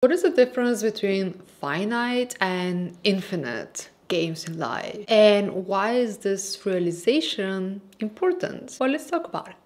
What is the difference between finite and infinite games in life? And why is this realization important? Well, let's talk about it.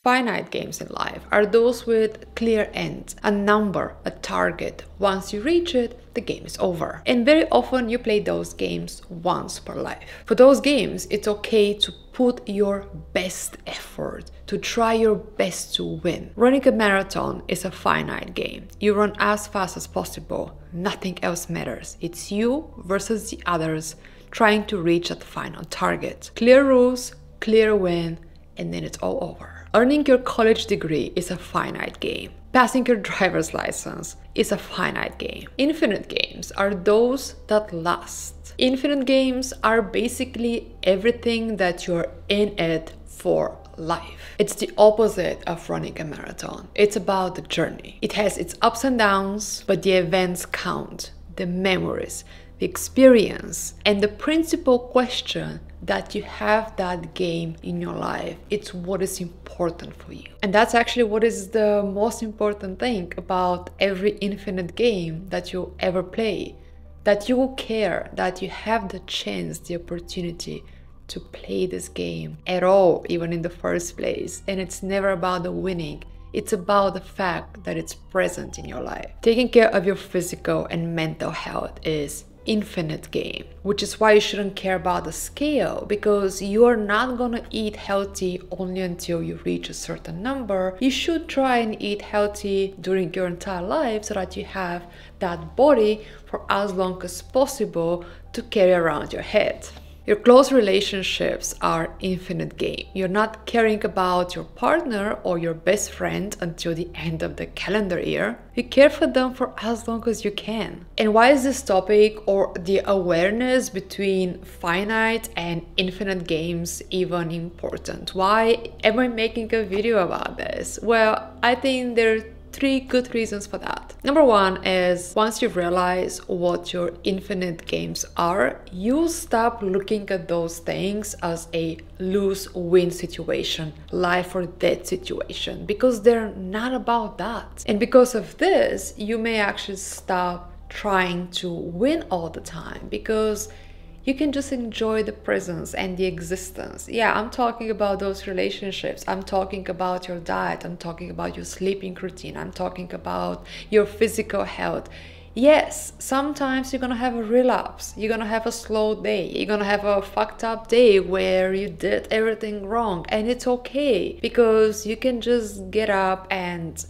Finite games in life are those with clear ends, a number, a target. Once you reach it, the game is over. And very often you play those games once per life. For those games, it's okay to put your best effort, to try your best to win. Running a marathon is a finite game. You run as fast as possible. Nothing else matters. It's you versus the others trying to reach that final target. Clear rules, clear win, and then it's all over. Earning your college degree is a finite game. Passing your driver's license is a finite game. Infinite games are those that last. Infinite games are basically everything that you're in it for life. It's the opposite of running a marathon. It's about the journey. It has its ups and downs, but the events count, the memories, the experience, and the principal question that you have that game in your life. It's what is important for you. And that's actually what is the most important thing about every infinite game that you ever play. That you care, that you have the chance, the opportunity to play this game at all, even in the first place. And it's never about the winning. It's about the fact that it's present in your life. Taking care of your physical and mental health is infinite game, which is why you shouldn't care about the scale, because you are not gonna eat healthy only until you reach a certain number. You should try and eat healthy during your entire life so that you have that body for as long as possible to carry around your head. Your close relationships are infinite game. You're not caring about your partner or your best friend until the end of the calendar year. You care for them for as long as you can. And why is this topic or the awareness between finite and infinite games even important? Why am I making a video about this? Well, I think there are three good reasons for that. Number one is once you realize what your infinite games are, you stop looking at those things as a lose-win situation, life or death situation, because they're not about that. And because of this, you may actually stop trying to win all the time, because you can just enjoy the presence and the existence. Yeah, I'm talking about those relationships. I'm talking about your diet. I'm talking about your sleeping routine. I'm talking about your physical health. Yes, sometimes you're gonna have a relapse. You're gonna have a slow day. You're gonna have a fucked up day where you did everything wrong. And it's okay, because you can just get up and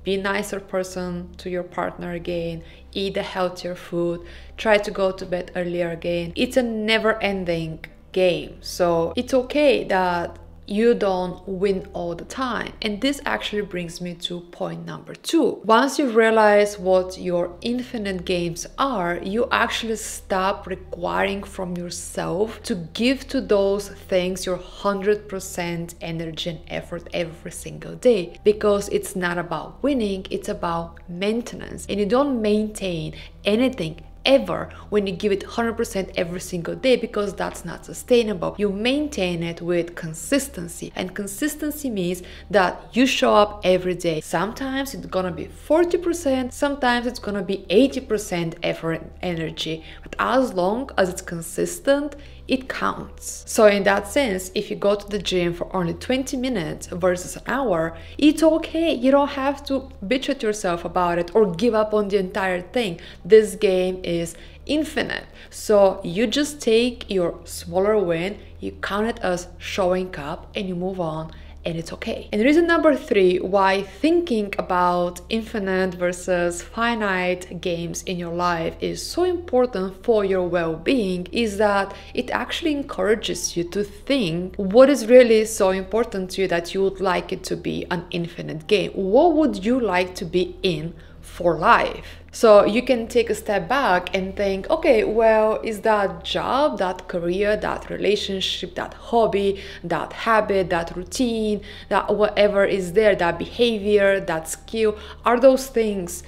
be a nicer person to your partner again, eat a healthier food, try to go to bed earlier again. It's a never-ending game, so it's okay that you don't win all the time. And this actually brings me to point number two. Once you realize what your infinite games are, you actually stop requiring from yourself to give to those things your 100% energy and effort every single day, because it's not about winning, it's about maintenance. And you don't maintain anything ever when you give it 100% every single day, because that's not sustainable. You maintain it with consistency, and consistency means that you show up every day. Sometimes it's gonna be 40%, sometimes it's gonna be 80% effort and energy, but as long as it's consistent, it counts. So in that sense, if you go to the gym for only 20 minutes versus an hour, it's okay. You don't have to bitch at yourself about it or give up on the entire thing. This game is infinite. So you just take your smaller win, you count it as showing up, and you move on. And it's okay. And reason number three why thinking about infinite versus finite games in your life is so important for your well-being is that it actually encourages you to think what is really so important to you that you would like it to be an infinite game. What would you like to be in for life? So you can take a step back and think, okay, well, is that job, that career, that relationship, that hobby, that habit, that routine, that whatever is there, that behavior, that skill, are those things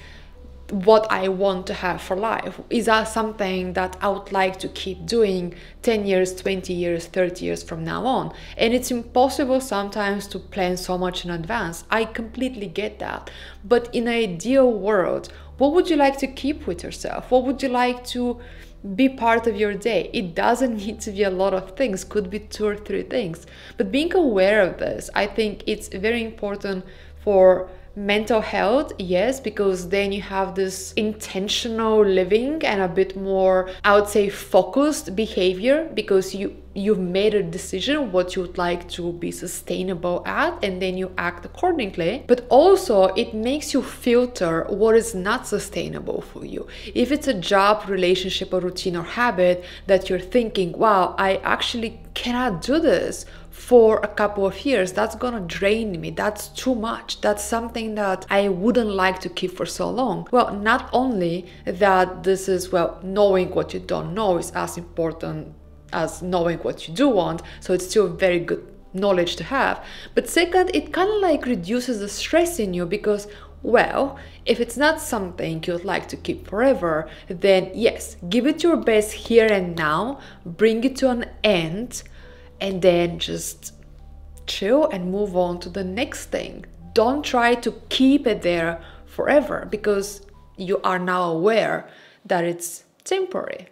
what I want to have for life? Is that something that I would like to keep doing 10 years, 20 years, 30 years from now on? And it's impossible sometimes to plan so much in advance. I completely get that. But in an ideal world, what would you like to keep with yourself? What would you like to be part of your day? It doesn't need to be a lot of things, could be 2 or 3 things. But being aware of this, I think it's very important for mental health, yes, because then you have this intentional living and a bit more, I would say, focused behavior, because you've made a decision what you would like to be sustainable at, and then you act accordingly. But also it makes you filter what is not sustainable for you. If it's a job, relationship, or routine or habit that you're thinking, wow, I actually cannot do this for a couple of years, that's gonna drain me, that's too much, that's something that I wouldn't like to keep for so long. Well, not only that this is, well, knowing what you don't know is as important as knowing what you do want, so it's still very good knowledge to have. But second, it kind of like reduces the stress in you, because, well, if it's not something you'd like to keep forever, then yes, give it your best here and now, bring it to an end, and then just chill and move on to the next thing. Don't try to keep it there forever, because you are now aware that it's temporary.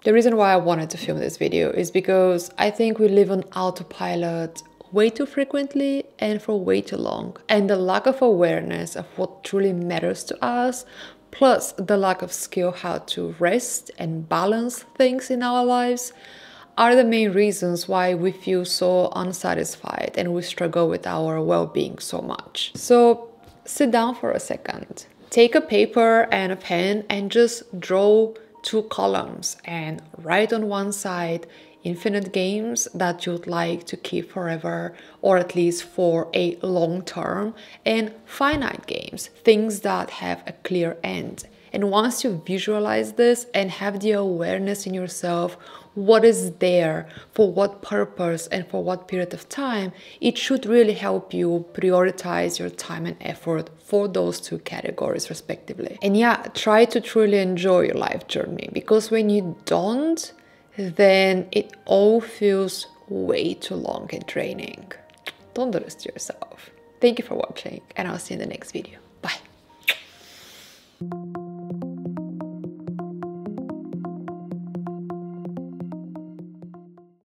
The reason why I wanted to film this video is because I think we live on autopilot way too frequently and for way too long. And the lack of awareness of what truly matters to us, plus the lack of skill how to rest and balance things in our lives, are the main reasons why we feel so unsatisfied and we struggle with our well-being so much. So sit down for a second, take a paper and a pen and just draw 2 columns and write on one side infinite games that you'd like to keep forever, or at least for a long term, and finite games, things that have a clear end. And once you visualize this and have the awareness in yourself, what is there, for what purpose, and for what period of time, it should really help you prioritize your time and effort for those 2 categories respectively. And yeah, try to truly enjoy your life journey, because when you don't, then it all feels way too long and draining. Don't do this to yourself. Thank you for watching, and I'll see you in the next video. Bye.